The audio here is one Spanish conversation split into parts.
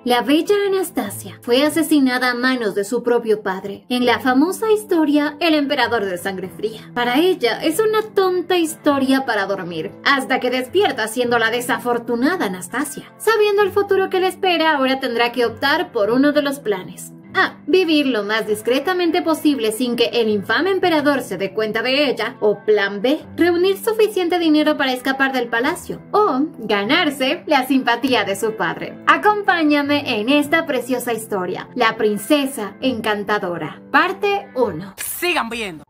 La bella Anastasia fue asesinada a manos de su propio padre en la famosa historia El emperador de sangre fría. Para ella es una tonta historia para dormir, hasta que despierta siendo la desafortunada Anastasia. Sabiendo el futuro que le espera, ahora tendrá que optar por uno de los planes. A. Vivir lo más discretamente posible sin que el infame emperador se dé cuenta de ella. O plan B. Reunir suficiente dinero para escapar del palacio. O ganarse la simpatía de su padre. Acompáñame en esta preciosa historia. La princesa encantadora. Parte 1. Sigan viendo.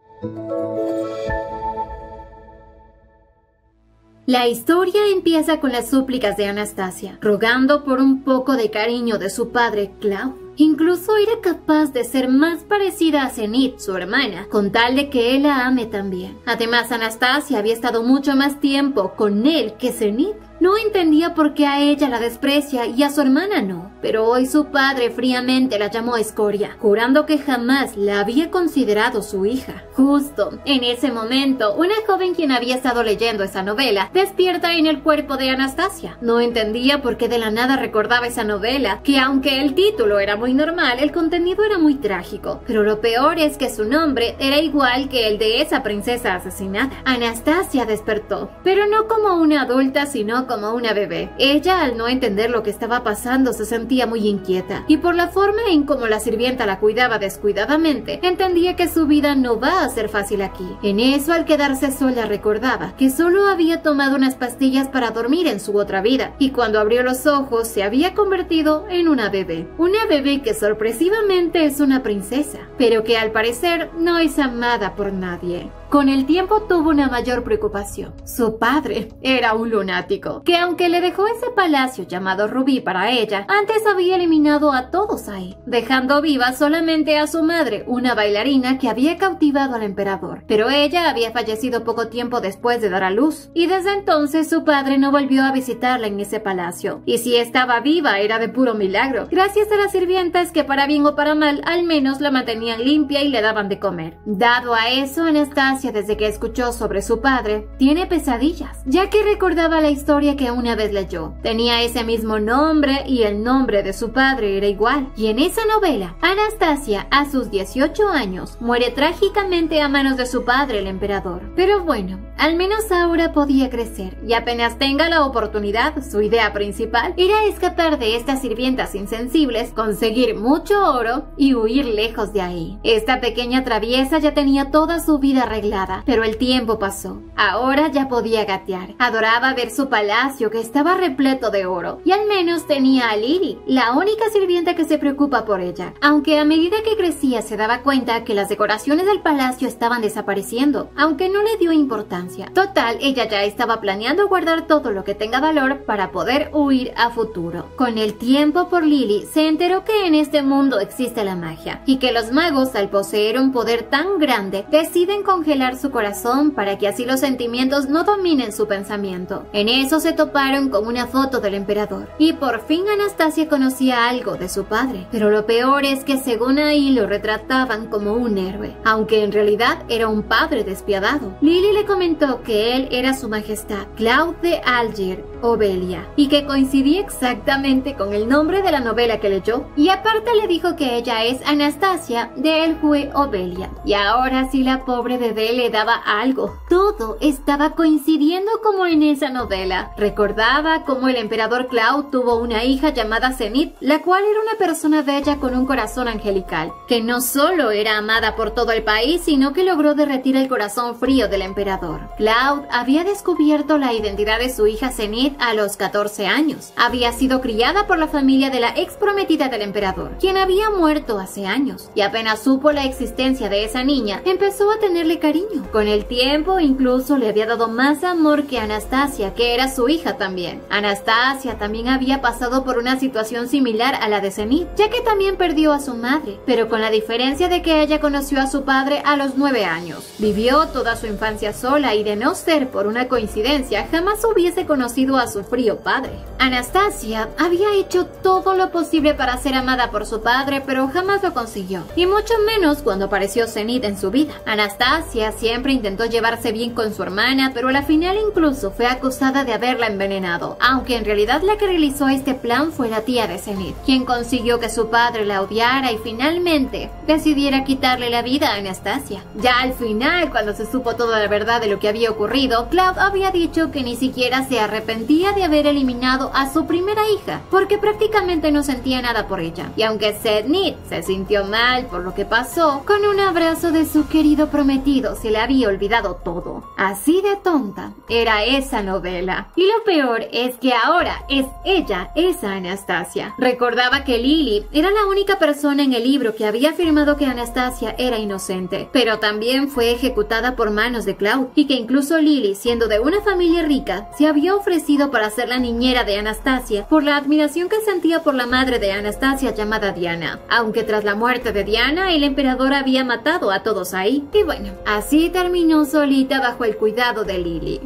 La historia empieza con las súplicas de Anastasia, rogando por un poco de cariño de su padre, Cloud. Incluso era capaz de ser más parecida a Zenith, su hermana, con tal de que él la ame también. Además, Anastasia había estado mucho más tiempo con él que Zenith. No entendía por qué a ella la desprecia y a su hermana no, pero hoy su padre fríamente la llamó escoria, jurando que jamás la había considerado su hija. Justo en ese momento, una joven quien había estado leyendo esa novela despierta en el cuerpo de Anastasia. No entendía por qué de la nada recordaba esa novela, que aunque el título era muy normal, el contenido era muy trágico. Pero lo peor es que su nombre era igual que el de esa princesa asesinada. Anastasia despertó, pero no como una adulta, sino como una bebé. Ella, al no entender lo que estaba pasando, se sentía muy inquieta, y por la forma en cómo la sirvienta la cuidaba descuidadamente, entendía que su vida no va a ser fácil aquí. En eso, al quedarse sola, recordaba que solo había tomado unas pastillas para dormir en su otra vida, y cuando abrió los ojos se había convertido en una bebé. Una bebé que sorpresivamente es una princesa, pero que al parecer no es amada por nadie. Con el tiempo tuvo una mayor preocupación. Su padre era un lunático, que aunque le dejó ese palacio llamado Rubí para ella, antes había eliminado a todos ahí, dejando viva solamente a su madre, una bailarina que había cautivado al emperador. Pero ella había fallecido poco tiempo después de dar a luz, y desde entonces su padre no volvió a visitarla en ese palacio. Y si estaba viva era de puro milagro, gracias a las sirvientas que para bien o para mal al menos la mantenían limpia y le daban de comer. Dado a eso, Anastasia, desde que escuchó sobre su padre, tiene pesadillas, ya que recordaba la historia que una vez leyó. Tenía ese mismo nombre y el nombre de su padre era igual. Y en esa novela, Anastasia, a sus 18 años, muere trágicamente a manos de su padre, el emperador. Pero bueno, al menos ahora podía crecer, y apenas tenga la oportunidad, su idea principal era escapar de estas sirvientas insensibles, conseguir mucho oro y huir lejos de ahí. Esta pequeña traviesa ya tenía toda su vida arreglada, pero el tiempo pasó. Ahora ya podía gatear. Adoraba ver su palacio, que estaba repleto de oro, y al menos tenía a Lily, la única sirvienta que se preocupa por ella. Aunque a medida que crecía se daba cuenta que las decoraciones del palacio estaban desapareciendo, aunque no le dio importancia. Total, ella ya estaba planeando guardar todo lo que tenga valor para poder huir a futuro. Con el tiempo, por Lily, se enteró que en este mundo existe la magia, y que los magos, al poseer un poder tan grande, deciden congelar su corazón para que así los sentimientos no dominen su pensamiento. En eso se toparon con una foto del emperador, y por fin Anastasia conocía algo de su padre. Pero lo peor es que según ahí lo retrataban como un héroe, aunque en realidad era un padre despiadado. Lily le comentó que él era su majestad, Cloud de Algier, Obelia, y que coincidía exactamente con el nombre de la novela que leyó, y aparte le dijo que ella es Anastasia de Elhue Obelia. Y ahora sí, la pobre bebé le daba algo. Todo estaba coincidiendo como en esa novela. Recordaba cómo el emperador Cloud tuvo una hija llamada Zenith, la cual era una persona bella con un corazón angelical, que no solo era amada por todo el país, sino que logró derretir el corazón frío del emperador. Cloud había descubierto la identidad de su hija Zenith a los 14 años. Había sido criada por la familia de la ex prometida del emperador, quien había muerto hace años, y apenas supo la existencia de esa niña, empezó a tenerle cariño. Con el tiempo, incluso le había dado más amor que Anastasia, que era su hija también. Anastasia también había pasado por una situación similar a la de Zenith, ya que también perdió a su madre, pero con la diferencia de que ella conoció a su padre a los 9 años. Vivió toda su infancia sola y, de no ser por una coincidencia, jamás hubiese conocido a su frío padre. Anastasia había hecho todo lo posible para ser amada por su padre, pero jamás lo consiguió, y mucho menos cuando apareció Zenith en su vida. Anastasia siempre intentó llevarse bien con su hermana, pero a la final incluso fue acusada de haberla envenenado, aunque en realidad la que realizó este plan fue la tía de Zenith, quien consiguió que su padre la odiara y finalmente decidiera quitarle la vida a Anastasia. Ya al final, cuando se supo toda la verdad de lo que había ocurrido, Cloud había dicho que ni siquiera se arrepentía de haber eliminado a su primera hija, porque prácticamente no sentía nada por ella. Y aunque Zenith se sintió mal por lo que pasó, con un abrazo de su querido prometido se le había olvidado todo. Así de tonta era esa novela. Y lo peor es que ahora es ella, esa Anastasia. Recordaba que Lily era la única persona en el libro que había afirmado que Anastasia era inocente, pero también fue ejecutada por manos de Cloud, y que incluso Lily, siendo de una familia rica, se había ofrecido para ser la niñera de Anastasia por la admiración que sentía por la madre de Anastasia llamada Diana, aunque tras la muerte de Diana el emperador había matado a todos ahí. Y bueno, así terminó solita bajo el cuidado de Lily.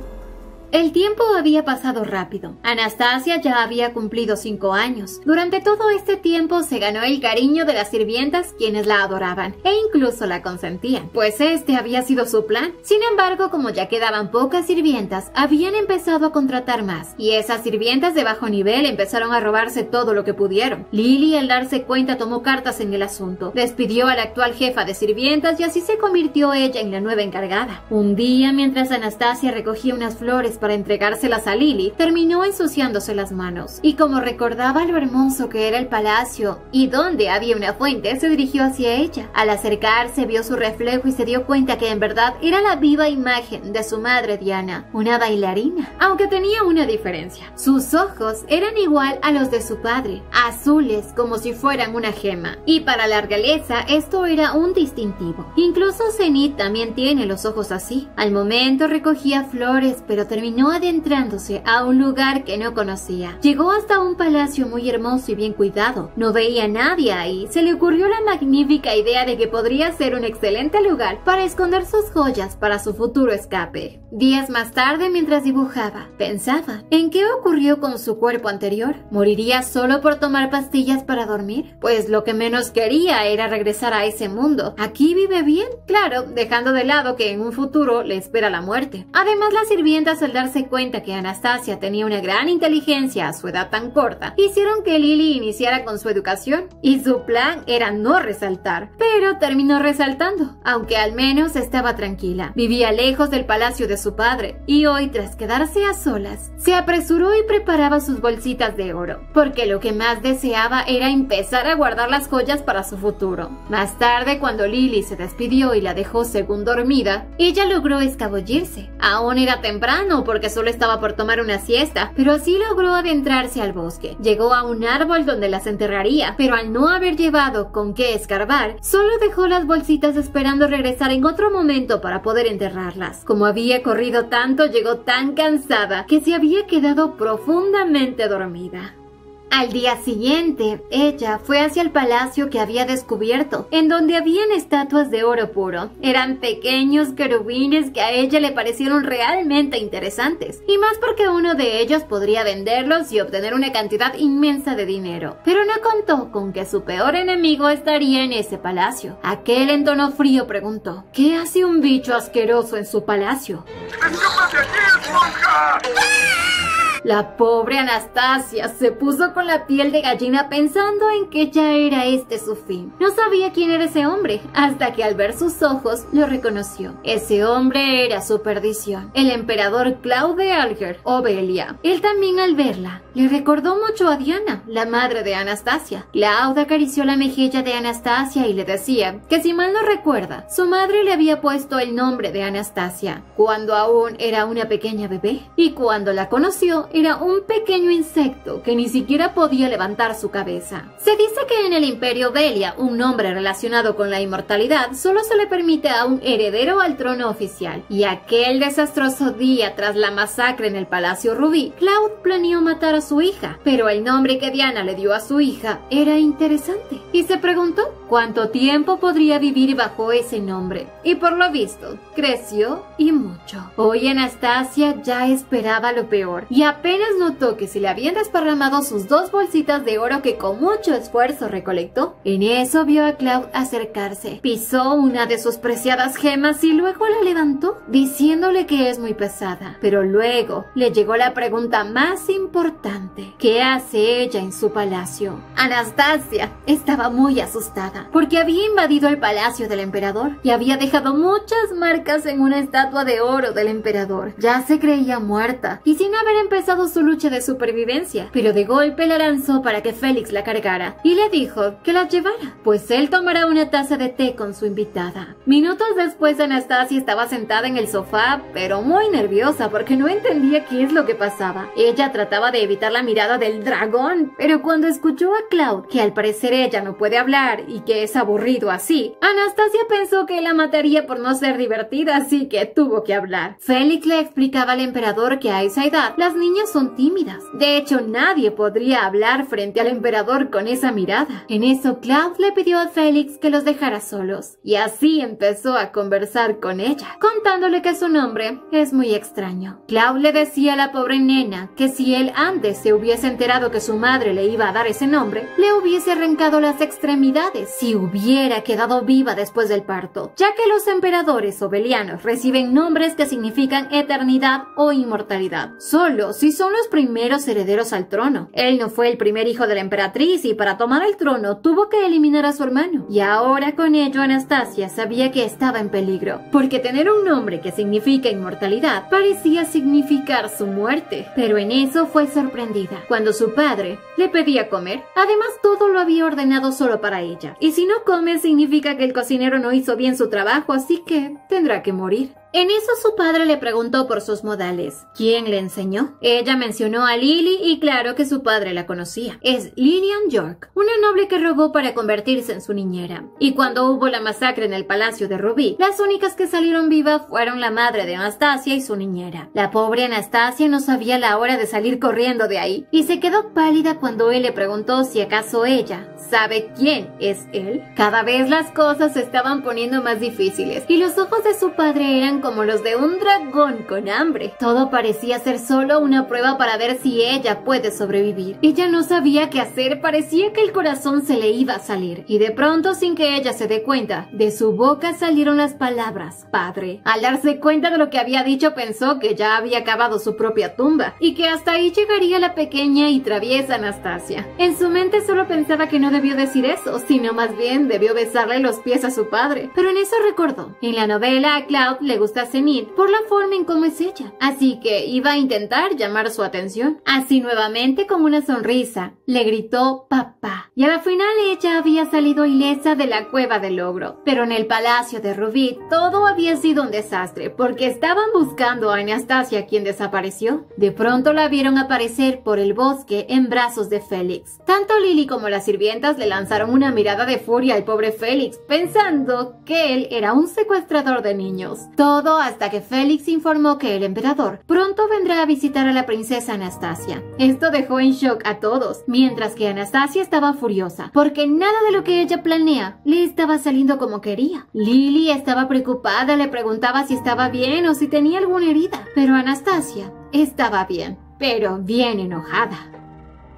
El tiempo había pasado rápido. Anastasia ya había cumplido 5 años. Durante todo este tiempo se ganó el cariño de las sirvientas, quienes la adoraban e incluso la consentían, pues este había sido su plan. Sin embargo, como ya quedaban pocas sirvientas, habían empezado a contratar más, y esas sirvientas de bajo nivel empezaron a robarse todo lo que pudieron. Lily, al darse cuenta, tomó cartas en el asunto, despidió a la actual jefa de sirvientas y así se convirtió ella en la nueva encargada. Un día, mientras Anastasia recogía unas flores para entregárselas a Lily, terminó ensuciándose las manos, y como recordaba lo hermoso que era el palacio y donde había una fuente, se dirigió hacia ella. Al acercarse vio su reflejo y se dio cuenta que en verdad era la viva imagen de su madre Diana, una bailarina, aunque tenía una diferencia: sus ojos eran igual a los de su padre, azules como si fueran una gema, y para la realeza esto era un distintivo. Incluso Zenith también tiene los ojos así. Al momento recogía flores, pero terminó adentrándose a un lugar que no conocía. Llegó hasta un palacio muy hermoso y bien cuidado. No veía a nadie ahí. Se le ocurrió la magnífica idea de que podría ser un excelente lugar para esconder sus joyas para su futuro escape. Días más tarde, mientras dibujaba, pensaba en qué ocurrió con su cuerpo anterior. ¿Moriría solo por tomar pastillas para dormir? Pues lo que menos quería era regresar a ese mundo. Aquí vive bien, claro, dejando de lado que en un futuro le espera la muerte. Además, las sirvientas, al darse cuenta que Anastasia tenía una gran inteligencia a su edad tan corta, hicieron que Lily iniciara con su educación, y su plan era no resaltar, pero terminó resaltando, aunque al menos estaba tranquila. Vivía lejos del palacio de su padre, y hoy, tras quedarse a solas, se apresuró y preparaba sus bolsitas de oro, porque lo que más deseaba era empezar a guardar las joyas para su futuro. Más tarde, cuando Lily se despidió y la dejó según dormida, ella logró escabullirse. Aún era temprano porque solo estaba por tomar una siesta, pero así logró adentrarse al bosque. Llegó a un árbol donde las enterraría, pero al no haber llevado con qué escarbar, solo dejó las bolsitas esperando regresar en otro momento para poder enterrarlas. Como había corrido tanto, llegó tan cansada que se había quedado profundamente dormida. Al día siguiente, ella fue hacia el palacio que había descubierto, en donde habían estatuas de oro puro. Eran pequeños querubines que a ella le parecieron realmente interesantes, y más porque uno de ellos podría venderlos y obtener una cantidad inmensa de dinero. Pero no contó con que su peor enemigo estaría en ese palacio. Aquel, en tono frío, preguntó: ¿qué hace un bicho asqueroso en su palacio? ¡Escápate aquí, esponja! La pobre Anastasia se puso con la piel de gallina pensando en que ya era este su fin. No sabía quién era ese hombre, hasta que al ver sus ojos lo reconoció. Ese hombre era su perdición, el emperador Cloud de Alger, o Velia. Él también, al verla, le recordó mucho a Diana, la madre de Anastasia. Cloud acarició la mejilla de Anastasia y le decía que, si mal no recuerda, su madre le había puesto el nombre de Anastasia cuando aún era una pequeña bebé, y cuando la conoció era un pequeño insecto que ni siquiera podía levantar su cabeza. Se dice que en el Imperio Velia, un nombre relacionado con la inmortalidad solo se le permite a un heredero al trono oficial, y aquel desastroso día tras la masacre en el Palacio Rubí, Cloud planeó matar a su hija, pero el nombre que Diana le dio a su hija era interesante, y se preguntó cuánto tiempo podría vivir bajo ese nombre, y por lo visto, creció y mucho. Hoy Anastasia ya esperaba lo peor, y a apenas notó que se le habían desparramado sus 2 bolsitas de oro que con mucho esfuerzo recolectó. En eso vio a Cloud acercarse, pisó una de sus preciadas gemas y luego la levantó, diciéndole que es muy pesada. Pero luego le llegó la pregunta más importante: ¿qué hace ella en su palacio? Anastasia estaba muy asustada porque había invadido el palacio del emperador y había dejado muchas marcas en una estatua de oro del emperador. Ya se creía muerta y sin haber empezado su lucha de supervivencia, pero de golpe la lanzó para que Félix la cargara y le dijo que la llevara, pues él tomará una taza de té con su invitada. Minutos después, Anastasia estaba sentada en el sofá, pero muy nerviosa porque no entendía qué es lo que pasaba. Ella trataba de evitar la mirada del dragón, pero cuando escuchó a Cloud que al parecer ella no puede hablar y que es aburrido así, Anastasia pensó que la mataría por no ser divertida, así que tuvo que hablar. Félix le explicaba al emperador que a esa edad las niñas son tímidas. De hecho, nadie podría hablar frente al emperador con esa mirada. En eso, Cloud le pidió a Félix que los dejara solos, y así empezó a conversar con ella, contándole que su nombre es muy extraño. Cloud le decía a la pobre nena que si él antes se hubiese enterado que su madre le iba a dar ese nombre, le hubiese arrancado las extremidades si hubiera quedado viva después del parto, ya que los emperadores obelianos reciben nombres que significan eternidad o inmortalidad, solo si son los primeros herederos al trono. Él no fue el primer hijo de la emperatriz y para tomar el trono tuvo que eliminar a su hermano, y ahora con ello Anastasia sabía que estaba en peligro, porque tener un nombre que significa inmortalidad parecía significar su muerte. Pero en eso fue sorprendida cuando su padre le pedía comer. Además, todo lo había ordenado solo para ella, y si no come significa que el cocinero no hizo bien su trabajo, así que tendrá que morir. En eso su padre le preguntó por sus modales. ¿Quién le enseñó? Ella mencionó a Lily y claro que su padre la conocía. Es Lillian York, una noble que robó para convertirse en su niñera. Y cuando hubo la masacre en el palacio de Rubí, las únicas que salieron vivas fueron la madre de Anastasia y su niñera. La pobre Anastasia no sabía la hora de salir corriendo de ahí y se quedó pálida cuando él le preguntó si acaso ella sabe quién es él. Cada vez las cosas se estaban poniendo más difíciles y los ojos de su padre eran como los de un dragón con hambre. Todo parecía ser solo una prueba para ver si ella puede sobrevivir. Ella no sabía qué hacer, parecía que el corazón se le iba a salir. Y de pronto, sin que ella se dé cuenta, de su boca salieron las palabras padre. Al darse cuenta de lo que había dicho, pensó que ya había cavado su propia tumba y que hasta ahí llegaría la pequeña y traviesa Anastasia. En su mente solo pensaba que no debió decir eso, sino más bien debió besarle los pies a su padre. Pero en eso recordó. En la novela a Cloud le gusta Zenith por la forma en cómo es ella, así que iba a intentar llamar su atención. Así nuevamente, con una sonrisa, le gritó papá. Y a la final ella había salido ilesa de la cueva del ogro. Pero en el palacio de Rubí todo había sido un desastre, porque estaban buscando a Anastasia, quien desapareció. De pronto la vieron aparecer por el bosque en brazos de Félix. Tanto Lily como las sirvientas le lanzaron una mirada de furia al pobre Félix, pensando que él era un secuestrador de niños. Todo hasta que Félix informó que el emperador pronto vendrá a visitar a la princesa Anastasia. Esto dejó en shock a todos, mientras que Anastasia estaba furiosa, porque nada de lo que ella planea le estaba saliendo como quería. Lily estaba preocupada, le preguntaba si estaba bien o si tenía alguna herida, pero Anastasia estaba bien, pero bien enojada.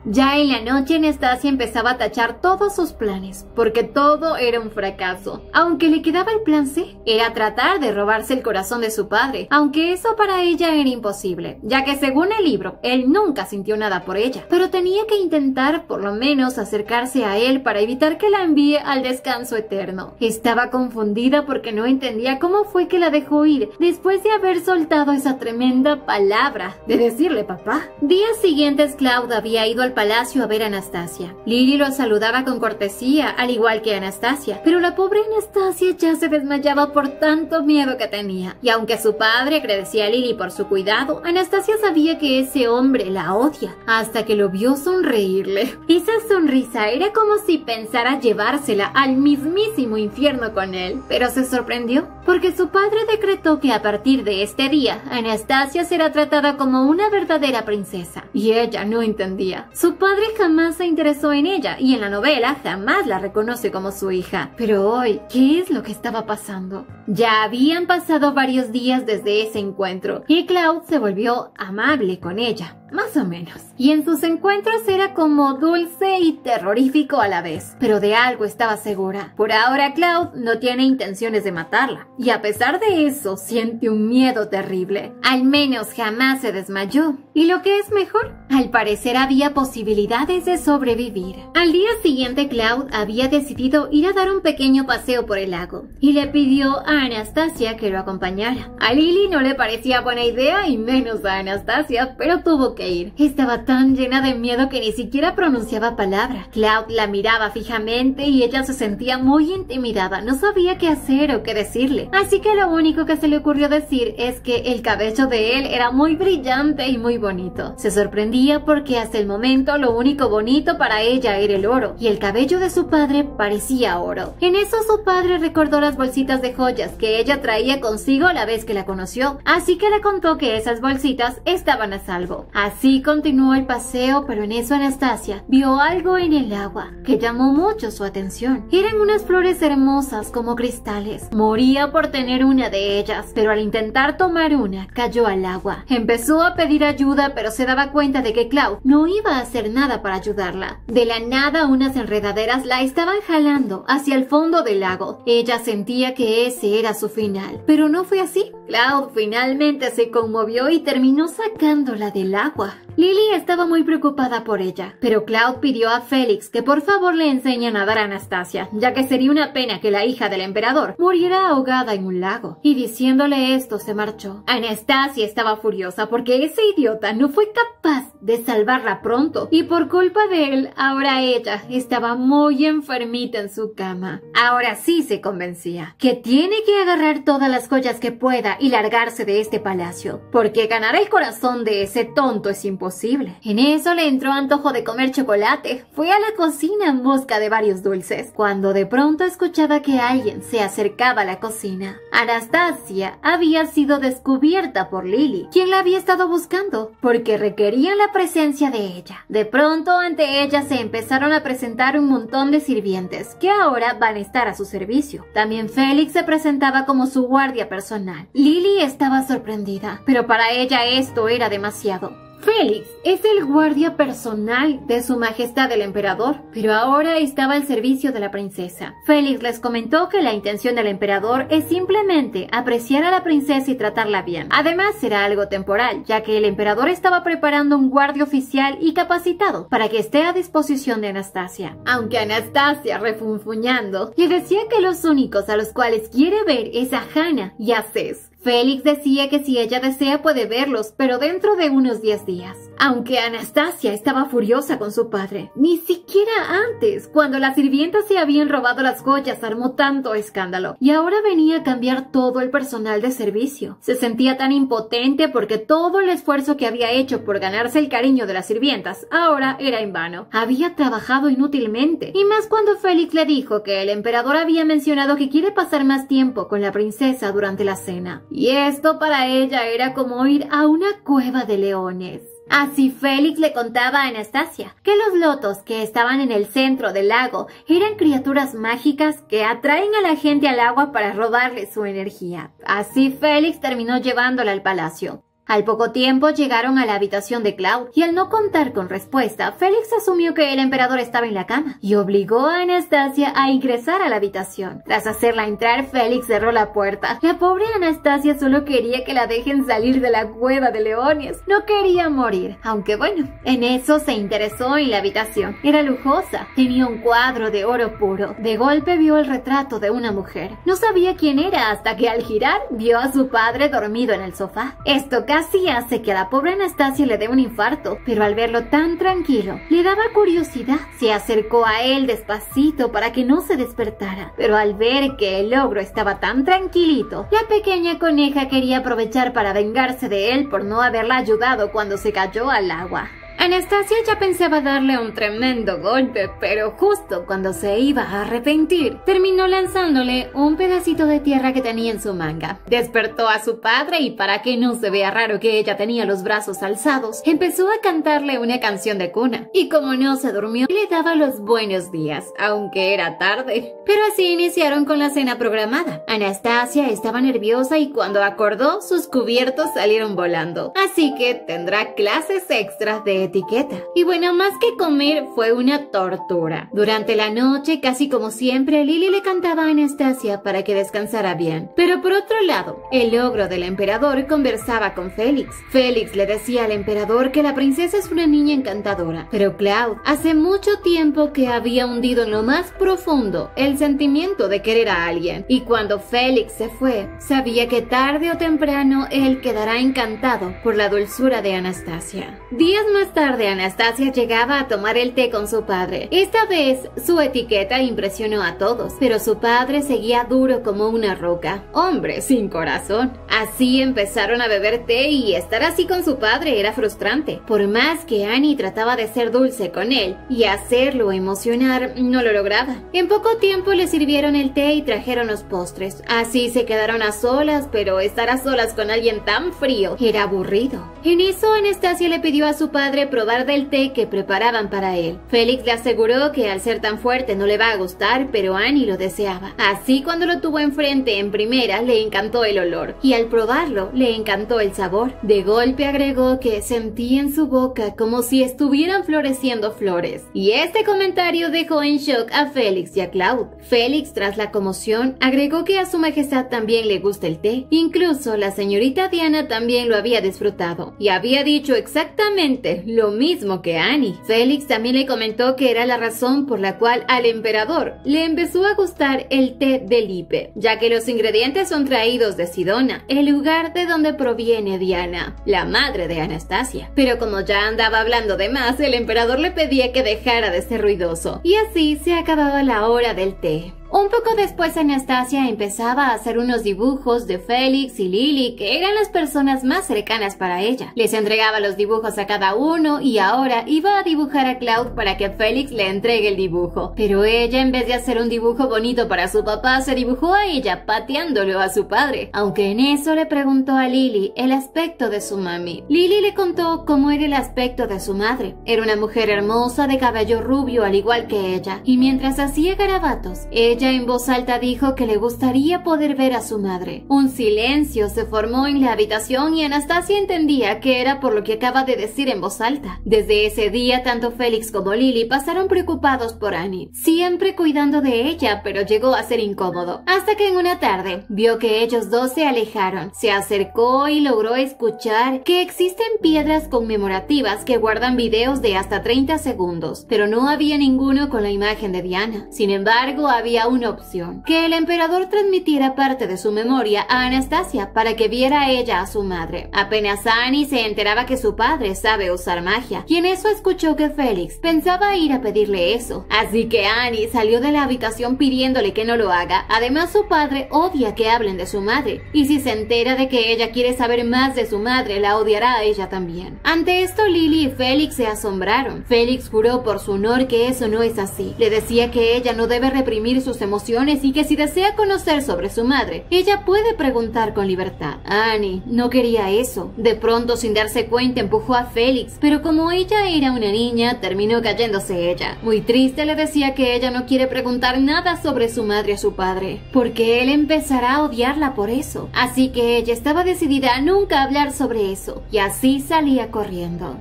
Ya en la noche Anastasia empezaba a tachar todos sus planes, porque todo era un fracaso. Aunque le quedaba el plan C, era tratar de robarse el corazón de su padre, aunque eso para ella era imposible, ya que según el libro, él nunca sintió nada por ella, pero tenía que intentar por lo menos acercarse a él para evitar que la envíe al descanso eterno. Estaba confundida porque no entendía cómo fue que la dejó ir después de haber soltado esa tremenda palabra de decirle papá. Días siguientes Cloud había ido al palacio a ver a Anastasia. Lily lo saludaba con cortesía, al igual que Anastasia, pero la pobre Anastasia ya se desmayaba por tanto miedo que tenía. Y aunque su padre agradecía a Lily por su cuidado, Anastasia sabía que ese hombre la odia, hasta que lo vio sonreírle. Esa sonrisa era como si pensara llevársela al mismísimo infierno con él, pero se sorprendió, porque su padre decretó que a partir de este día, Anastasia será tratada como una verdadera princesa, y ella no entendía. Su padre jamás se interesó en ella y en la novela jamás la reconoce como su hija. Pero hoy, ¿qué es lo que estaba pasando? Ya habían pasado varios días desde ese encuentro y Cloud se volvió amable con ella. más o menos. Y en sus encuentros era como dulce y terrorífico a la vez, pero de algo estaba segura. Por ahora Cloud no tiene intenciones de matarla, y a pesar de eso siente un miedo terrible. Al menos jamás se desmayó. Y lo que es mejor, al parecer había posibilidades de sobrevivir. Al día siguiente Cloud había decidido ir a dar un pequeño paseo por el lago, y le pidió a Anastasia que lo acompañara. A Lily no le parecía buena idea y menos a Anastasia, pero tuvo que ir. Estaba tan llena de miedo que ni siquiera pronunciaba palabra. Cloud la miraba fijamente y ella se sentía muy intimidada. No sabía qué hacer o qué decirle. Así que lo único que se le ocurrió decir es que el cabello de él era muy brillante y muy bonito. Se sorprendía porque hasta el momento lo único bonito para ella era el oro, y el cabello de su padre parecía oro. En eso su padre recordó las bolsitas de joyas que ella traía consigo la vez que la conoció, así que le contó que esas bolsitas estaban a salvo. Así continuó el paseo, pero en eso Anastasia vio algo en el agua que llamó mucho su atención. Eran unas flores hermosas como cristales. Moría por tener una de ellas, pero al intentar tomar una, cayó al agua. Empezó a pedir ayuda, pero se daba cuenta de que Cloud no iba a hacer nada para ayudarla. De la nada, unas enredaderas la estaban jalando hacia el fondo del lago. Ella sentía que ese era su final, pero no fue así. Cloud finalmente se conmovió y terminó sacándola del agua. Lily estaba muy preocupada por ella, pero Cloud pidió a Félix que por favor le enseñe a nadar a Anastasia, ya que sería una pena que la hija del emperador muriera ahogada en un lago. Y diciéndole esto se marchó. Anastasia estaba furiosa porque ese idiota no fue capaz de salvarla pronto, y por culpa de él, ahora ella estaba muy enfermita en su cama. Ahora sí se convencía que tiene que agarrar todas las joyas que pueda y largarse de este palacio, porque ganar el corazón de ese tonto es imposible. En eso le entró antojo de comer chocolate. Fue a la cocina en busca de varios dulces, cuando de pronto escuchaba que alguien se acercaba a la cocina. Anastasia había sido descubierta por Lily, quien la había estado buscando, porque requería la presencia de ella. De pronto ante ella se empezaron a presentar un montón de sirvientes, que ahora van a estar a su servicio. También Félix se presentaba como su guardia personal. Lily estaba sorprendida, pero para ella esto era demasiado. Félix es el guardia personal de su majestad el emperador, pero ahora estaba al servicio de la princesa. Félix les comentó que la intención del emperador es simplemente apreciar a la princesa y tratarla bien. Además será algo temporal, ya que el emperador estaba preparando un guardia oficial y capacitado para que esté a disposición de Anastasia. Aunque Anastasia, refunfuñando, le decía que los únicos a los cuales quiere ver es a Hannah y a Cés. Félix decía que si ella desea puede verlos, pero dentro de unos 10 días. Aunque Anastasia estaba furiosa con su padre, ni siquiera antes, cuando las sirvientas se habían robado las joyas, armó tanto escándalo, y ahora venía a cambiar todo el personal de servicio. Se sentía tan impotente porque todo el esfuerzo que había hecho por ganarse el cariño de las sirvientas ahora era en vano. Había trabajado inútilmente, y más cuando Félix le dijo que el emperador había mencionado que quiere pasar más tiempo con la princesa durante la cena. Y esto para ella era como ir a una cueva de leones. Así Félix le contaba a Anastasia que los lotos que estaban en el centro del lago eran criaturas mágicas que atraen a la gente al agua para robarle su energía. Así Félix terminó llevándola al palacio. Al poco tiempo llegaron a la habitación de Cloud, y al no contar con respuesta, Félix asumió que el emperador estaba en la cama y obligó a Anastasia a ingresar a la habitación. Tras hacerla entrar, Félix cerró la puerta. La pobre Anastasia solo quería que la dejen salir de la cueva de leones. No quería morir, aunque bueno, en eso se interesó en la habitación. Era lujosa, tenía un cuadro de oro puro. De golpe vio el retrato de una mujer. No sabía quién era hasta que al girar vio a su padre dormido en el sofá. Esto casi hace que a la pobre Anastasia le dé un infarto, pero al verlo tan tranquilo, le daba curiosidad. Se acercó a él despacito para que no se despertara, pero al ver que el ogro estaba tan tranquilito, la pequeña coneja quería aprovechar para vengarse de él por no haberla ayudado cuando se cayó al agua. Anastasia ya pensaba darle un tremendo golpe, pero justo cuando se iba a arrepentir, terminó lanzándole un pedacito de tierra que tenía en su manga. Despertó a su padre y para que no se vea raro que ella tenía los brazos alzados, empezó a cantarle una canción de cuna. Y como no se durmió, le daba los buenos días, aunque era tarde. Pero así iniciaron con la cena programada. Anastasia estaba nerviosa y cuando acordó, sus cubiertos salieron volando. Así que tendrá clases extras de etiqueta. Y bueno, más que comer, fue una tortura. Durante la noche, casi como siempre, Lily le cantaba a Anastasia para que descansara bien. Pero por otro lado, el ogro del emperador conversaba con Félix. Félix le decía al emperador que la princesa es una niña encantadora, pero Cloud hace mucho tiempo que había hundido en lo más profundo el sentimiento de querer a alguien. Y cuando Félix se fue, sabía que tarde o temprano él quedará encantado por la dulzura de Anastasia. Días más tarde, Anastasia llegaba a tomar el té con su padre. Esta vez, su etiqueta impresionó a todos, pero su padre seguía duro como una roca. Hombre sin corazón. Así empezaron a beber té y estar así con su padre era frustrante. Por más que Annie trataba de ser dulce con él y hacerlo emocionar, no lo lograba. En poco tiempo le sirvieron el té y trajeron los postres. Así se quedaron a solas, pero estar a solas con alguien tan frío era aburrido. En eso, Anastasia le pidió a su padre probar del té que preparaban para él. Félix le aseguró que al ser tan fuerte no le va a gustar, pero Annie lo deseaba. Así cuando lo tuvo enfrente en primera, le encantó el olor y al probarlo, le encantó el sabor. De golpe agregó que sentía en su boca como si estuvieran floreciendo flores. Y este comentario dejó en shock a Félix y a Cloud. Félix, tras la conmoción, agregó que a su majestad también le gusta el té. Incluso la señorita Diana también lo había disfrutado y había dicho exactamente lo mismo que Annie. Félix también le comentó que era la razón por la cual al emperador le empezó a gustar el té de Lippe, ya que los ingredientes son traídos de Sidona, el lugar de donde proviene Diana, la madre de Anastasia. Pero como ya andaba hablando de más, el emperador le pedía que dejara de ser ruidoso, y así se acababa la hora del té. Un poco después Anastasia empezaba a hacer unos dibujos de Félix y Lily, que eran las personas más cercanas para ella. Les entregaba los dibujos a cada uno y ahora iba a dibujar a Cloud para que Félix le entregue el dibujo. Pero ella, en vez de hacer un dibujo bonito para su papá, se dibujó a ella pateándolo a su padre. Aunque en eso le preguntó a Lily el aspecto de su mami. Lily le contó cómo era el aspecto de su madre. Era una mujer hermosa de cabello rubio al igual que ella, y mientras hacía garabatos, ella en voz alta dijo que le gustaría poder ver a su madre. Un silencio se formó en la habitación y Anastasia entendía que era por lo que acaba de decir en voz alta. Desde ese día, tanto Félix como Lily pasaron preocupados por Annie, siempre cuidando de ella, pero llegó a ser incómodo. Hasta que en una tarde vio que ellos dos se alejaron. Se acercó y logró escuchar que existen piedras conmemorativas que guardan videos de hasta 30 segundos, pero no había ninguno con la imagen de Diana. Sin embargo, había una opción, que el emperador transmitiera parte de su memoria a Anastasia para que viera a ella a su madre. Apenas Annie se enteraba que su padre sabe usar magia, y en eso escuchó que Félix pensaba ir a pedirle eso. Así que Annie salió de la habitación pidiéndole que no lo haga. Además, su padre odia que hablen de su madre, y si se entera de que ella quiere saber más de su madre, la odiará a ella también. Ante esto, Lily y Félix se asombraron. Félix juró por su honor que eso no es así. Le decía que ella no debe reprimir sus emociones y que si desea conocer sobre su madre, ella puede preguntar con libertad. Annie no quería eso. De pronto, sin darse cuenta, empujó a Félix, pero como ella era una niña, terminó cayéndose ella. Muy triste, le decía que ella no quiere preguntar nada sobre su madre a su padre, porque él empezará a odiarla por eso. Así que ella estaba decidida a nunca hablar sobre eso, y así salía corriendo.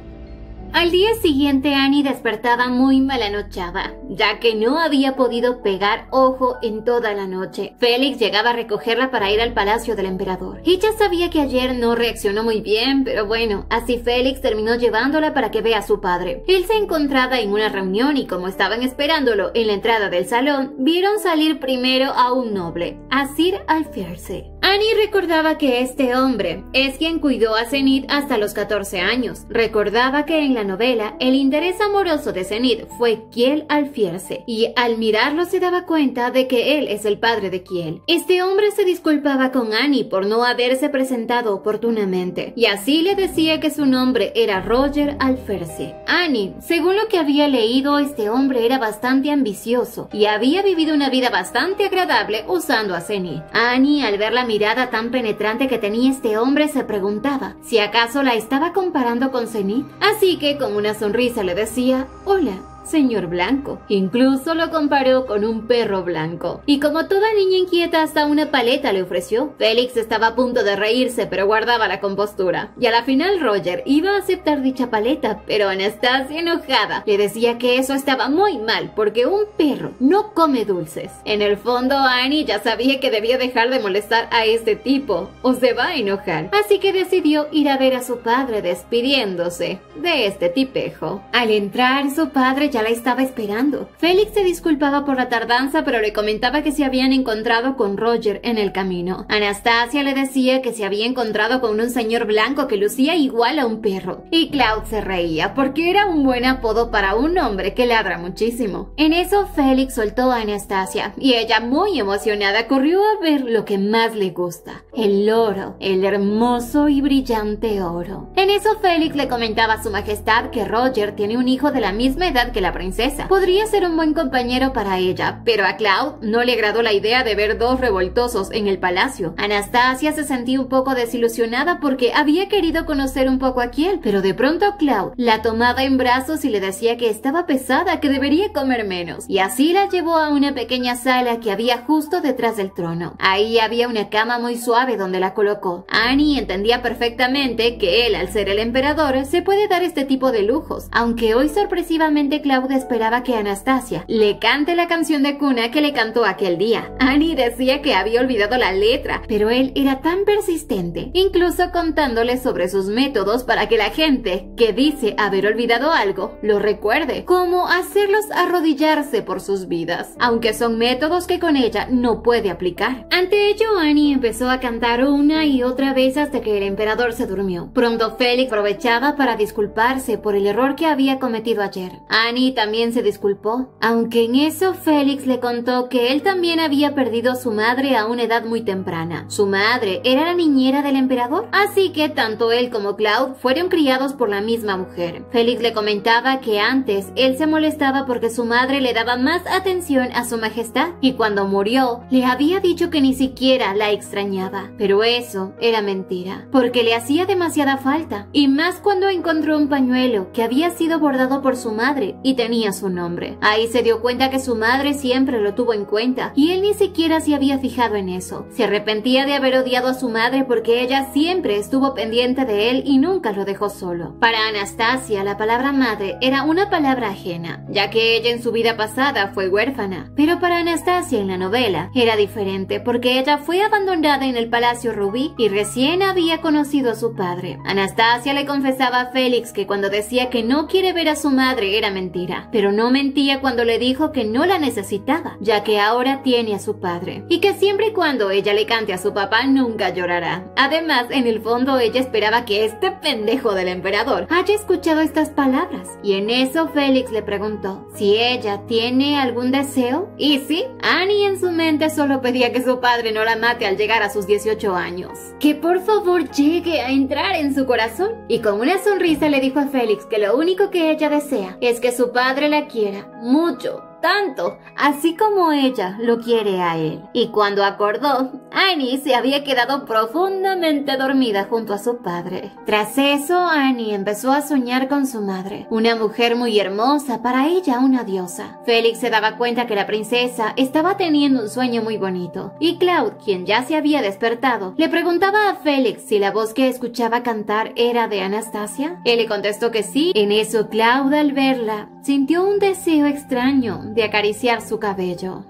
Al día siguiente, Annie despertaba muy malanochada, ya que no había podido pegar ojo en toda la noche. Félix llegaba a recogerla para ir al palacio del emperador. Ella sabía que ayer no reaccionó muy bien, pero bueno, así Félix terminó llevándola para que vea a su padre. Él se encontraba en una reunión y como estaban esperándolo en la entrada del salón, vieron salir primero a un noble, a Sir Alfierce. Annie recordaba que este hombre es quien cuidó a Zenith hasta los 14 años. Recordaba que en la novela el interés amoroso de Zenith fue Kiel Alfierce y al mirarlo se daba cuenta de que él es el padre de Kiel. Este hombre se disculpaba con Annie por no haberse presentado oportunamente y así le decía que su nombre era Roger Alfierce. Annie, según lo que había leído, este hombre era bastante ambicioso y había vivido una vida bastante agradable usando a Zenith. Annie, al ver la mirada tan penetrante que tenía este hombre, se preguntaba si acaso la estaba comparando con Zenith. Así que con una sonrisa le decía: hola, señor Blanco. Incluso lo comparó con un perro blanco. Y como toda niña inquieta, hasta una paleta le ofreció. Félix estaba a punto de reírse, pero guardaba la compostura. Y a la final Roger iba a aceptar dicha paleta, pero Anastasia, enojada, le decía que eso estaba muy mal, porque un perro no come dulces. En el fondo, Annie ya sabía que debía dejar de molestar a este tipo, o se va a enojar. Así que decidió ir a ver a su padre, despidiéndose de este tipejo. Al entrar, su padre ya la estaba esperando. Félix se disculpaba por la tardanza, pero le comentaba que se habían encontrado con Roger en el camino. Anastasia le decía que se había encontrado con un señor blanco que lucía igual a un perro. Y Cloud se reía, porque era un buen apodo para un hombre que ladra muchísimo. En eso Félix soltó a Anastasia, y ella, muy emocionada, corrió a ver lo que más le gusta: el oro, el hermoso y brillante oro. En eso Félix le comentaba a su majestad que Roger tiene un hijo de la misma edad que la princesa. Podría ser un buen compañero para ella, pero a Cloud no le agradó la idea de ver dos revoltosos en el palacio. Anastasia se sentía un poco desilusionada porque había querido conocer un poco a Kiel, pero de pronto Cloud la tomaba en brazos y le decía que estaba pesada, que debería comer menos, y así la llevó a una pequeña sala que había justo detrás del trono. Ahí había una cama muy suave donde la colocó. Annie entendía perfectamente que él, al ser el emperador, se puede dar este tipo de lujos, aunque hoy sorpresivamente Cloud esperaba que Anastasia le cante la canción de cuna que le cantó aquel día. Annie decía que había olvidado la letra, pero él era tan persistente, incluso contándole sobre sus métodos para que la gente que dice haber olvidado algo lo recuerde, como hacerlos arrodillarse por sus vidas, aunque son métodos que con ella no puede aplicar. Ante ello, Annie empezó a cantar una y otra vez hasta que el emperador se durmió. Pronto Félix aprovechaba para disculparse por el error que había cometido ayer. Annie también se disculpó, aunque en eso Félix le contó que él también había perdido a su madre a una edad muy temprana. Su madre era la niñera del emperador, así que tanto él como Cloud fueron criados por la misma mujer. Félix le comentaba que antes él se molestaba porque su madre le daba más atención a su majestad y cuando murió le había dicho que ni siquiera la extrañaba, pero eso era mentira, porque le hacía demasiada falta, y más cuando encontró un pañuelo que había sido bordado por su madre y tenía su nombre. Ahí se dio cuenta que su madre siempre lo tuvo en cuenta y él ni siquiera se había fijado en eso. Se arrepentía de haber odiado a su madre porque ella siempre estuvo pendiente de él y nunca lo dejó solo. Para Anastasia, la palabra madre era una palabra ajena, ya que ella en su vida pasada fue huérfana, pero para Anastasia en la novela era diferente porque ella fue abandonada en el Palacio Rubí y recién había conocido a su padre. Anastasia le confesaba a Félix que cuando decía que no quiere ver a su madre era mentira, pero no mentía cuando le dijo que no la necesitaba, ya que ahora tiene a su padre, y que siempre y cuando ella le cante a su papá nunca llorará. Además, en el fondo ella esperaba que este pendejo del emperador haya escuchado estas palabras, y en eso Félix le preguntó si ella tiene algún deseo, y sí, Annie en su mente solo pedía que su padre no la mate al llegar a sus 18 años, que por favor llegue a entrar en su corazón, y con una sonrisa le dijo a Félix que lo único que ella desea es que su padre la quiera mucho, tanto, así como ella lo quiere a él. Y cuando acordó, Annie se había quedado profundamente dormida junto a su padre. Tras eso, Annie empezó a soñar con su madre, una mujer muy hermosa, para ella una diosa. Félix se daba cuenta que la princesa estaba teniendo un sueño muy bonito, y Cloud, quien ya se había despertado, le preguntaba a Félix si la voz que escuchaba cantar era de Anastasia. Él le contestó que sí. En eso Cloud, al verla, sintió un deseo extraño de acariciar su cabello.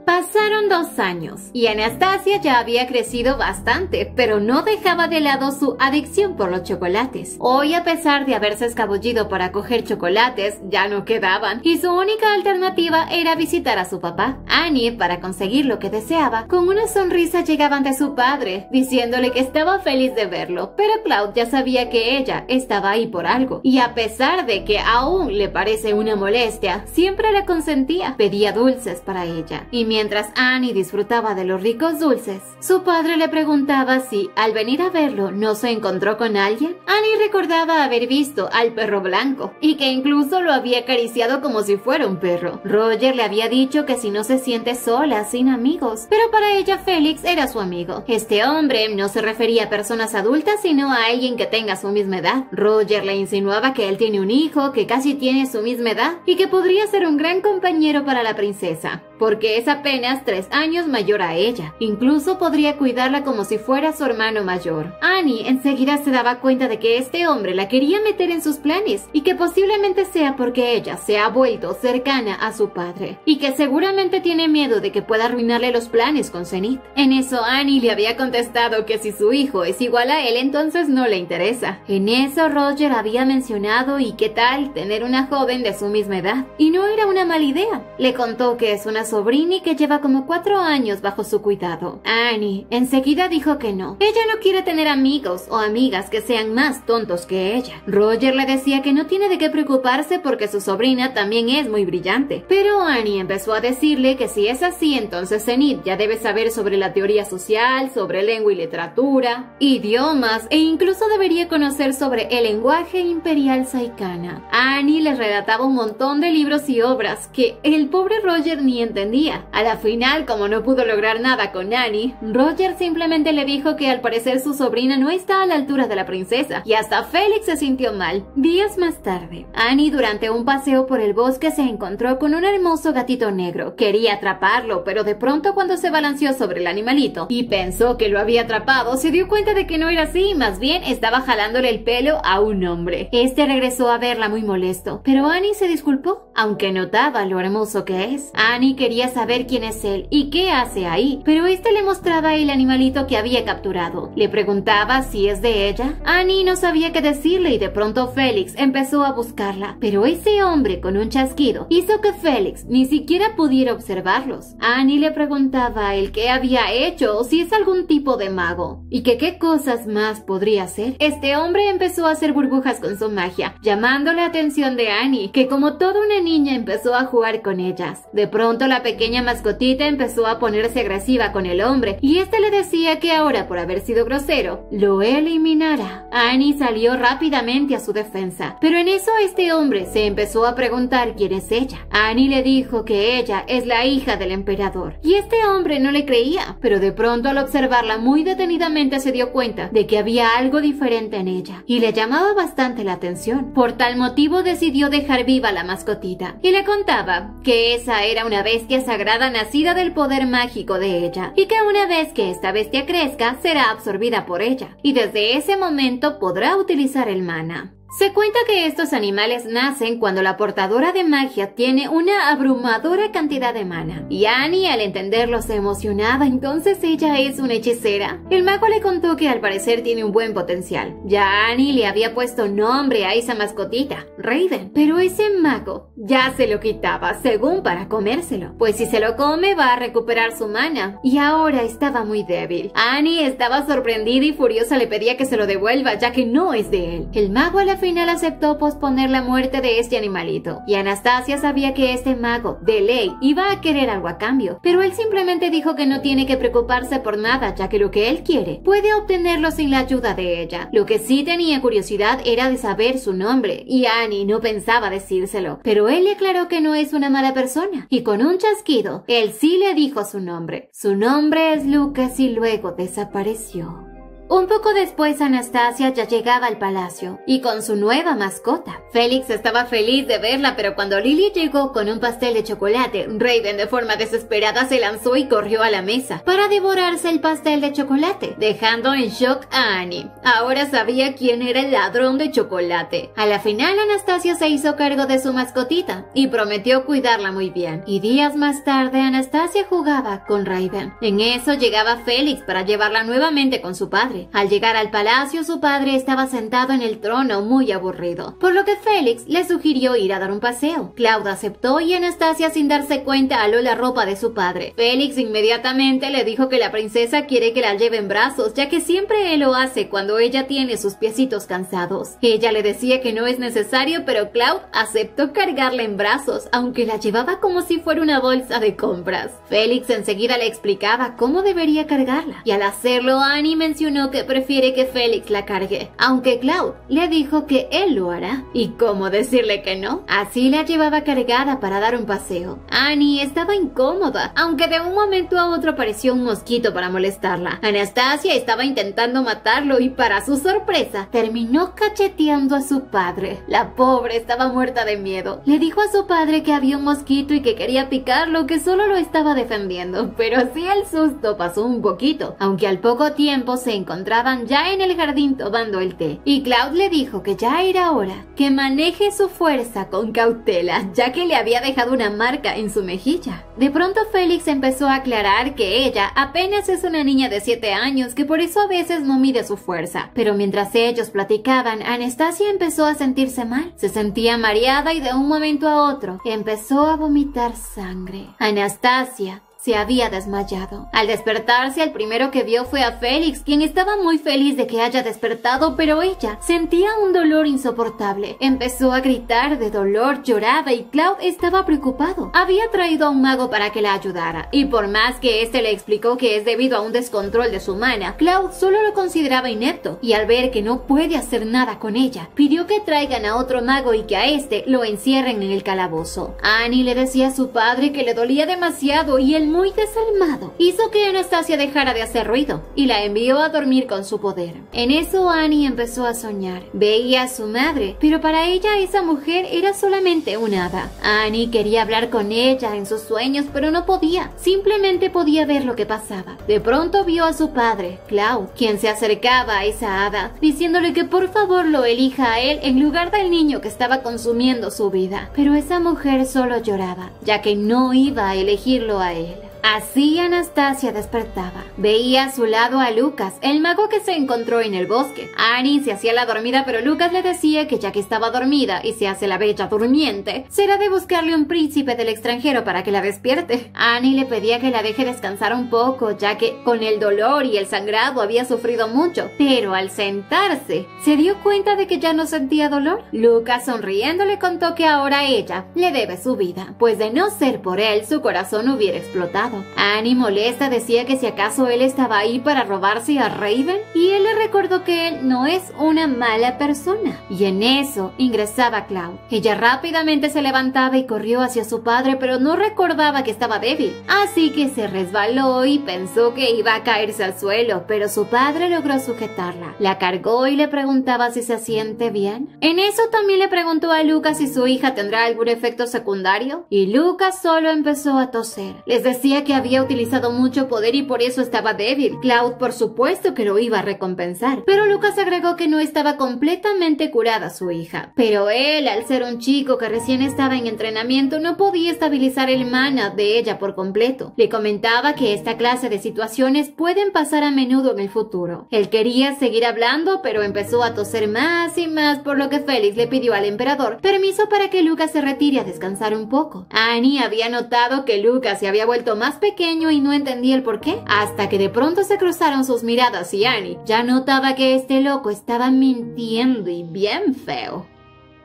Pasaron 2 años y Anastasia ya había crecido bastante, pero no dejaba de lado su adicción por los chocolates. Hoy, a pesar de haberse escabullido para coger chocolates, ya no quedaban y su única alternativa era visitar a su papá. Annie, para conseguir lo que deseaba, con una sonrisa llegaban de su padre, diciéndole que estaba feliz de verlo, pero Claude ya sabía que ella estaba ahí por algo, y a pesar de que aún le parece una molestia, siempre la consentía, pedía dulces para ella. Y mientras Annie disfrutaba de los ricos dulces, su padre le preguntaba si, al venir a verlo, no se encontró con alguien. Annie recordaba haber visto al perro blanco, y que incluso lo había acariciado como si fuera un perro. Roger le había dicho que si no se siente sola, sin amigos, pero para ella Félix era su amigo. Este hombre no se refería a personas adultas, sino a alguien que tenga su misma edad. Roger le insinuaba que él tiene un hijo que casi tiene su misma edad y que podría ser un gran compañero para la princesa, porque es apenas 3 años mayor a ella. Incluso podría cuidarla como si fuera su hermano mayor. Annie enseguida se daba cuenta de que este hombre la quería meter en sus planes y que posiblemente sea porque ella se ha vuelto cercana a su padre y que seguramente tiene miedo de que pueda arruinarle los planes con Zenith. En eso Annie le había contestado que si su hijo es igual a él, entonces no le interesa. En eso Roger había mencionado y qué tal tener una joven de su misma edad, y no era una mala idea. Le contó que es una sobrina y que lleva como 4 años bajo su cuidado. Annie enseguida dijo que no. Ella no quiere tener amigos o amigas que sean más tontos que ella. Roger le decía que no tiene de qué preocuparse porque su sobrina también es muy brillante. Pero Annie empezó a decirle que si es así, entonces Zenith ya debe saber sobre la teoría social, sobre lengua y literatura, idiomas e incluso debería conocer sobre el lenguaje imperial saicana. Annie les relataba un montón de libros y obras que el pobre Roger ni entendía. A la final, como no pudo lograr nada con Annie, Roger simplemente le dijo que al parecer su sobrina no está a la altura de la princesa, y hasta Félix se sintió mal. Días más tarde, Annie durante un paseo por el bosque se encontró con un hermoso gatito negro. Quería atraparlo, pero de pronto cuando se balanceó sobre el animalito y pensó que lo había atrapado, se dio cuenta de que no era así, más bien estaba jalándole el pelo a un hombre. Este regresó a verla muy molesto, pero Annie se disculpó, aunque notaba lo hermoso que es. Annie quería saber quién es él y qué hace ahí, pero este le mostraba el animalito que había capturado. Le preguntaba si es de ella. Annie no sabía qué decirle y de pronto Félix empezó a buscarla, pero ese hombre con un chasquido hizo que Félix ni siquiera pudiera observarlos. Annie le preguntaba a él qué había hecho o si es algún tipo de mago y que qué cosas más podría hacer. Este hombre empezó a hacer burbujas con su magia, llamando la atención de Annie, que como toda una niña empezó a jugar con ellas. De pronto la pequeña mascotita empezó a ponerse agresiva con el hombre y este le decía que ahora, por haber sido grosero, lo eliminara. Annie salió rápidamente a su defensa, pero en eso este hombre se empezó a preguntar quién es ella. Annie le dijo que ella es la hija del emperador y este hombre no le creía, pero de pronto al observarla muy detenidamente se dio cuenta de que había algo diferente en ella y le llamaba bastante la atención. Por tal motivo decidió dejar viva la mascotita y le contaba que esa era una bestia sagrada nacida del poder mágico de ella y que una vez que esta bestia crezca será absorbida por ella y desde ese momento podrá utilizar el mana. Se cuenta que estos animales nacen cuando la portadora de magia tiene una abrumadora cantidad de mana. Y Annie, al entenderlo, se emocionaba. Entonces ella es una hechicera. El mago le contó que al parecer tiene un buen potencial. Ya Annie le había puesto nombre a esa mascotita, Raven. Pero ese mago ya se lo quitaba, según para comérselo. Pues si se lo come va a recuperar su mana. Y ahora estaba muy débil. Annie estaba sorprendida y furiosa le pedía que se lo devuelva, ya que no es de él. El mago a la final aceptó posponer la muerte de este animalito, y Anastasia sabía que este mago, de ley, iba a querer algo a cambio, pero él simplemente dijo que no tiene que preocuparse por nada, ya que lo que él quiere puede obtenerlo sin la ayuda de ella. Lo que sí tenía curiosidad era de saber su nombre, y Annie no pensaba decírselo, pero él le aclaró que no es una mala persona, y con un chasquido, él sí le dijo su nombre. Su nombre es Lucas y luego desapareció. Un poco después Anastasia ya llegaba al palacio y con su nueva mascota. Félix estaba feliz de verla, pero cuando Lily llegó con un pastel de chocolate, Raven de forma desesperada se lanzó y corrió a la mesa para devorarse el pastel de chocolate, dejando en shock a Annie. Ahora sabía quién era el ladrón de chocolate. A la final Anastasia se hizo cargo de su mascotita y prometió cuidarla muy bien. Y días más tarde Anastasia jugaba con Raven. En eso llegaba Félix para llevarla nuevamente con su padre. Al llegar al palacio, su padre estaba sentado en el trono muy aburrido, por lo que Félix le sugirió ir a dar un paseo. Claude aceptó y Anastasia, sin darse cuenta, aló la ropa de su padre. Félix inmediatamente le dijo que la princesa quiere que la lleve en brazos, ya que siempre él lo hace cuando ella tiene sus piecitos cansados. Ella le decía que no es necesario, pero Claude aceptó cargarla en brazos, aunque la llevaba como si fuera una bolsa de compras. Félix enseguida le explicaba cómo debería cargarla, y al hacerlo Annie mencionó que prefiere que Félix la cargue, aunque Claude le dijo que él lo hará. ¿Y cómo decirle que no? Así la llevaba cargada para dar un paseo. Annie estaba incómoda, aunque de un momento a otro apareció un mosquito para molestarla. Anastasia estaba intentando matarlo y, para su sorpresa, terminó cacheteando a su padre. La pobre estaba muerta de miedo. Le dijo a su padre que había un mosquito y que quería picarlo, que solo lo estaba defendiendo, pero así el susto pasó un poquito, aunque al poco tiempo se encontraban ya en el jardín tomando el té, y Claude le dijo que ya era hora que maneje su fuerza con cautela, ya que le había dejado una marca en su mejilla. De pronto Félix empezó a aclarar que ella apenas es una niña de 7 años, que por eso a veces no mide su fuerza. Pero mientras ellos platicaban, Anastasia empezó a sentirse mal. Se sentía mareada y de un momento a otro empezó a vomitar sangre. Anastasia se había desmayado. Al despertarse, el primero que vio fue a Félix, quien estaba muy feliz de que haya despertado, pero ella sentía un dolor insoportable. Empezó a gritar de dolor, lloraba y Claude estaba preocupado. Había traído a un mago para que la ayudara, y por más que este le explicó que es debido a un descontrol de su mana, Claude solo lo consideraba inepto, y al ver que no puede hacer nada con ella, pidió que traigan a otro mago y que a este lo encierren en el calabozo. Annie le decía a su padre que le dolía demasiado y él, muy desalmado, hizo que Anastasia dejara de hacer ruido y la envió a dormir con su poder. En eso Annie empezó a soñar. Veía a su madre, pero para ella esa mujer era solamente un hada. Annie quería hablar con ella en sus sueños, pero no podía. Simplemente podía ver lo que pasaba. De pronto vio a su padre, Claude, quien se acercaba a esa hada, diciéndole que por favor lo elija a él en lugar del niño que estaba consumiendo su vida. Pero esa mujer solo lloraba, ya que no iba a elegirlo a él. Así Anastasia despertaba. Veía a su lado a Lucas, el mago que se encontró en el bosque. Annie se hacía la dormida, pero Lucas le decía que ya que estaba dormida y se hace la bella durmiente, será de buscarle un príncipe del extranjero para que la despierte. Annie le pedía que la deje descansar un poco, ya que con el dolor y el sangrado había sufrido mucho, pero al sentarse se dio cuenta de que ya no sentía dolor. Lucas, sonriendo, le contó que ahora ella le debe su vida, pues de no ser por él su corazón hubiera explotado. Annie, molesta, decía que si acaso él estaba ahí para robarse a Raven, y él le recordó que él no es una mala persona. Y en eso ingresaba Claude. Ella rápidamente se levantaba y corrió hacia su padre, pero no recordaba que estaba débil, así que se resbaló y pensó que iba a caerse al suelo, pero su padre logró sujetarla. La cargó y le preguntaba si se siente bien. En eso también le preguntó a Lucas si su hija tendrá algún efecto secundario, y Lucas solo empezó a toser. Les decía que había utilizado mucho poder y por eso estaba débil. Claude, por supuesto, que lo iba a recompensar, pero Lucas agregó que no estaba completamente curada su hija. Pero él, al ser un chico que recién estaba en entrenamiento, no podía estabilizar el mana de ella por completo. Le comentaba que esta clase de situaciones pueden pasar a menudo en el futuro. Él quería seguir hablando, pero empezó a toser más y más, por lo que Félix le pidió al emperador permiso para que Lucas se retire a descansar un poco. Annie había notado que Lucas se había vuelto más pequeño y no entendía el por qué, hasta que de pronto se cruzaron sus miradas y Annie ya notaba que este loco estaba mintiendo, y bien feo.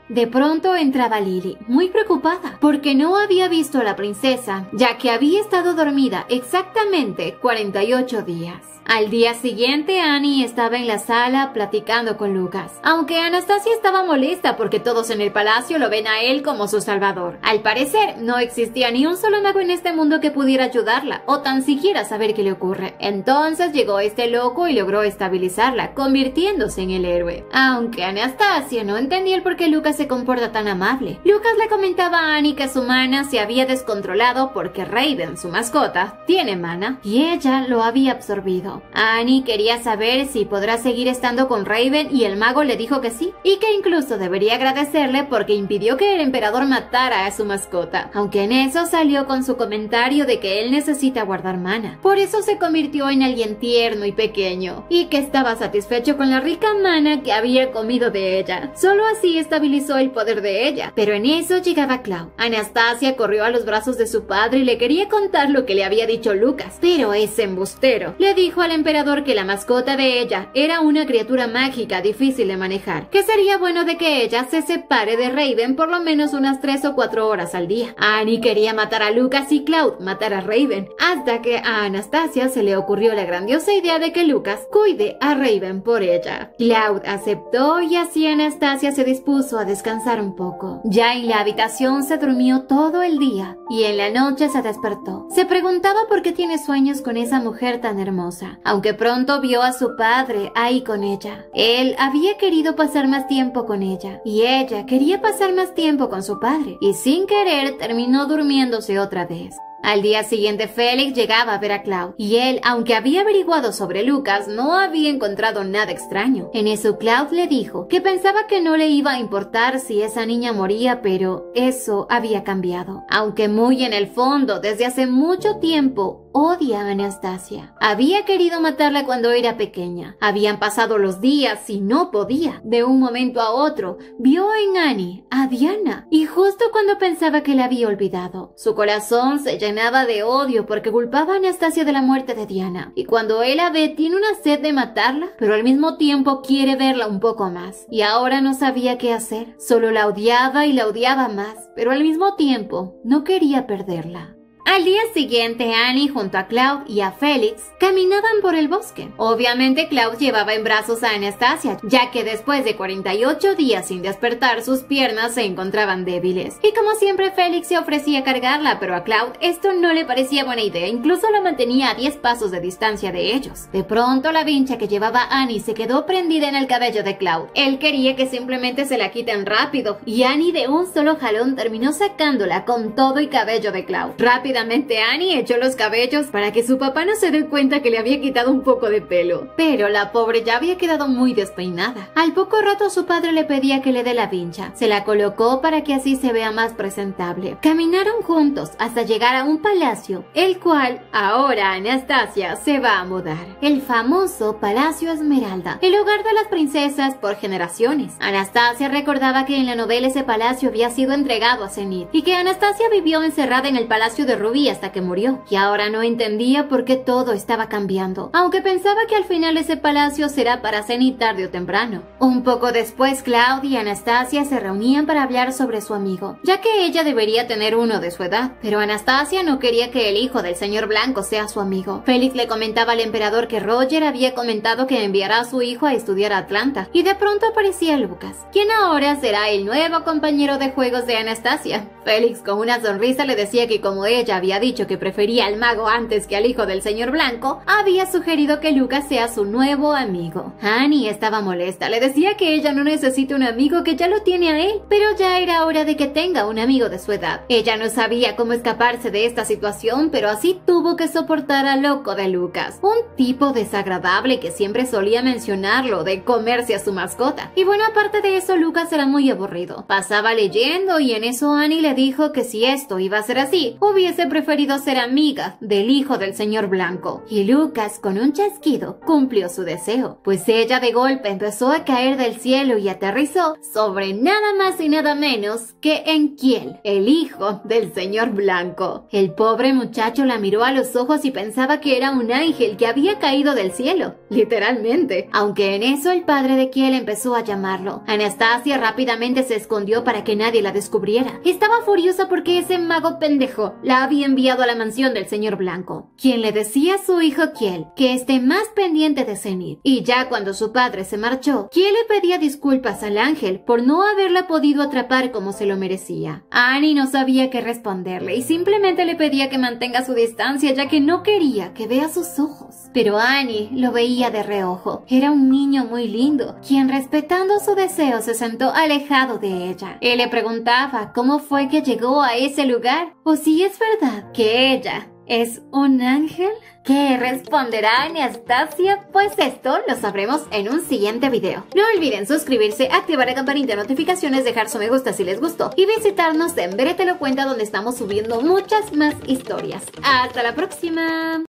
De pronto entraba Lily, muy preocupada, porque no había visto a la princesa, ya que había estado dormida exactamente 48 días. Al día siguiente, Annie estaba en la sala platicando con Lucas, aunque Anastasia estaba molesta porque todos en el palacio lo ven a él como su salvador. Al parecer, no existía ni un solo mago en este mundo que pudiera ayudarla, o tan siquiera saber qué le ocurre. Entonces llegó este loco y logró estabilizarla, convirtiéndose en el héroe. Aunque Anastasia no entendía el por qué Lucas se comporta tan amable. Lucas le comentaba a Annie que su mana se había descontrolado porque Raven, su mascota, tiene mana, y ella lo había absorbido. Annie quería saber si podrá seguir estando con Raven y el mago le dijo que sí, y que incluso debería agradecerle porque impidió que el emperador matara a su mascota, aunque en eso salió con su comentario de que él necesita guardar mana. Por eso se convirtió en alguien tierno y pequeño, y que estaba satisfecho con la rica mana que había comido de ella. Solo así estabilizó el poder de ella. Pero en eso llegaba Cloud. Anastasia corrió a los brazos de su padre y le quería contar lo que le había dicho Lucas, pero ese embustero le dijo al emperador que la mascota de ella era una criatura mágica difícil de manejar, que sería bueno de que ella se separe de Raven por lo menos unas 3 o 4 horas al día. Annie quería matar a Lucas y Cloud matar a Raven, hasta que a Anastasia se le ocurrió la grandiosa idea de que Lucas cuide a Raven por ella. Cloud aceptó y así Anastasia se dispuso a descansar un poco. Ya en la habitación se durmió todo el día y en la noche se despertó. Se preguntaba por qué tiene sueños con esa mujer tan hermosa, aunque pronto vio a su padre ahí con ella. Él había querido pasar más tiempo con ella y ella quería pasar más tiempo con su padre, y sin querer terminó durmiéndose otra vez. Al día siguiente Félix llegaba a ver a Cloud, y él, aunque había averiguado sobre Lucas, no había encontrado nada extraño. En eso Cloud le dijo que pensaba que no le iba a importar si esa niña moría, pero eso había cambiado. Aunque muy en el fondo, desde hace mucho tiempo, odia a Anastasia. Había querido matarla cuando era pequeña. Habían pasado los días y no podía. De un momento a otro, vio en Annie a Diana, y justo cuando pensaba que la había olvidado, su corazón se llenaba de odio porque culpaba a Anastasia de la muerte de Diana. Y cuando él la ve, tiene una sed de matarla, pero al mismo tiempo quiere verla un poco más. Y ahora no sabía qué hacer. Solo la odiaba y la odiaba más, pero al mismo tiempo no quería perderla. Al día siguiente, Annie junto a Cloud y a Félix caminaban por el bosque. Obviamente Cloud llevaba en brazos a Anastasia, ya que después de 48 días sin despertar, sus piernas se encontraban débiles. Y como siempre, Félix se ofrecía a cargarla, pero a Cloud esto no le parecía buena idea, incluso la mantenía a 10 pasos de distancia de ellos. De pronto, la vincha que llevaba Annie se quedó prendida en el cabello de Cloud. Él quería que simplemente se la quiten rápido, y Annie de un solo jalón terminó sacándola con todo y cabello de Cloud. Rápidamente Annie echó los cabellos para que su papá no se dé cuenta que le había quitado un poco de pelo. Pero la pobre ya había quedado muy despeinada. Al poco rato su padre le pedía que le dé la vincha. Se la colocó para que así se vea más presentable. Caminaron juntos hasta llegar a un palacio, el cual ahora Anastasia se va a mudar. El famoso Palacio Esmeralda, el hogar de las princesas por generaciones. Anastasia recordaba que en la novela ese palacio había sido entregado a Zenith y que Anastasia vivió encerrada en el palacio de Ruby hasta que murió, y ahora no entendía por qué todo estaba cambiando, aunque pensaba que al final ese palacio será para Zenith tarde o temprano. Un poco después, Cloud y Anastasia se reunían para hablar sobre su amigo, ya que ella debería tener uno de su edad, pero Anastasia no quería que el hijo del señor Blanco sea su amigo. Félix le comentaba al emperador que Roger había comentado que enviará a su hijo a estudiar a Atlanta, y de pronto aparecía Lucas, quien ahora será el nuevo compañero de juegos de Anastasia. Félix con una sonrisa le decía que como ella había dicho que prefería al mago antes que al hijo del señor Blanco, había sugerido que Lucas sea su nuevo amigo. Annie estaba molesta, le decía que ella no necesita un amigo, que ya lo tiene a él, pero ya era hora de que tenga un amigo de su edad. Ella no sabía cómo escaparse de esta situación, pero así tuvo que soportar al loco de Lucas, un tipo desagradable que siempre solía mencionarlo de comerse a su mascota. Y bueno, aparte de eso, Lucas era muy aburrido. Pasaba leyendo y en eso Annie le dijo que si esto iba a ser así, hubiese hubiese preferido ser amiga del hijo del señor Blanco. Y Lucas, con un chasquido, cumplió su deseo, pues ella de golpe empezó a caer del cielo y aterrizó sobre nada más y nada menos que en Kiel, el hijo del señor Blanco. El pobre muchacho la miró a los ojos y pensaba que era un ángel que había caído del cielo, literalmente, aunque en eso el padre de Kiel empezó a llamarlo. Anastasia rápidamente se escondió para que nadie la descubriera. Estaba furiosa porque ese mago pendejo la había enviado a la mansión del señor Blanco, quien le decía a su hijo Kiel que esté más pendiente de Zenith. Y ya cuando su padre se marchó, Kiel le pedía disculpas al ángel por no haberla podido atrapar como se lo merecía. Annie no sabía qué responderle y simplemente le pedía que mantenga su distancia, ya que no quería que vea sus ojos. Pero Annie lo veía de reojo. Era un niño muy lindo, quien respetando su deseo se sentó alejado de ella. Él le preguntaba cómo fue que llegó a ese lugar, o si es verdad que ella ¿es un ángel? ¿Qué responderá Anastasia? Pues esto lo sabremos en un siguiente video. No olviden suscribirse, activar la campanita de notificaciones, dejar su me gusta si les gustó y visitarnos en Bere Te Lo Cuenta, donde estamos subiendo muchas más historias. ¡Hasta la próxima!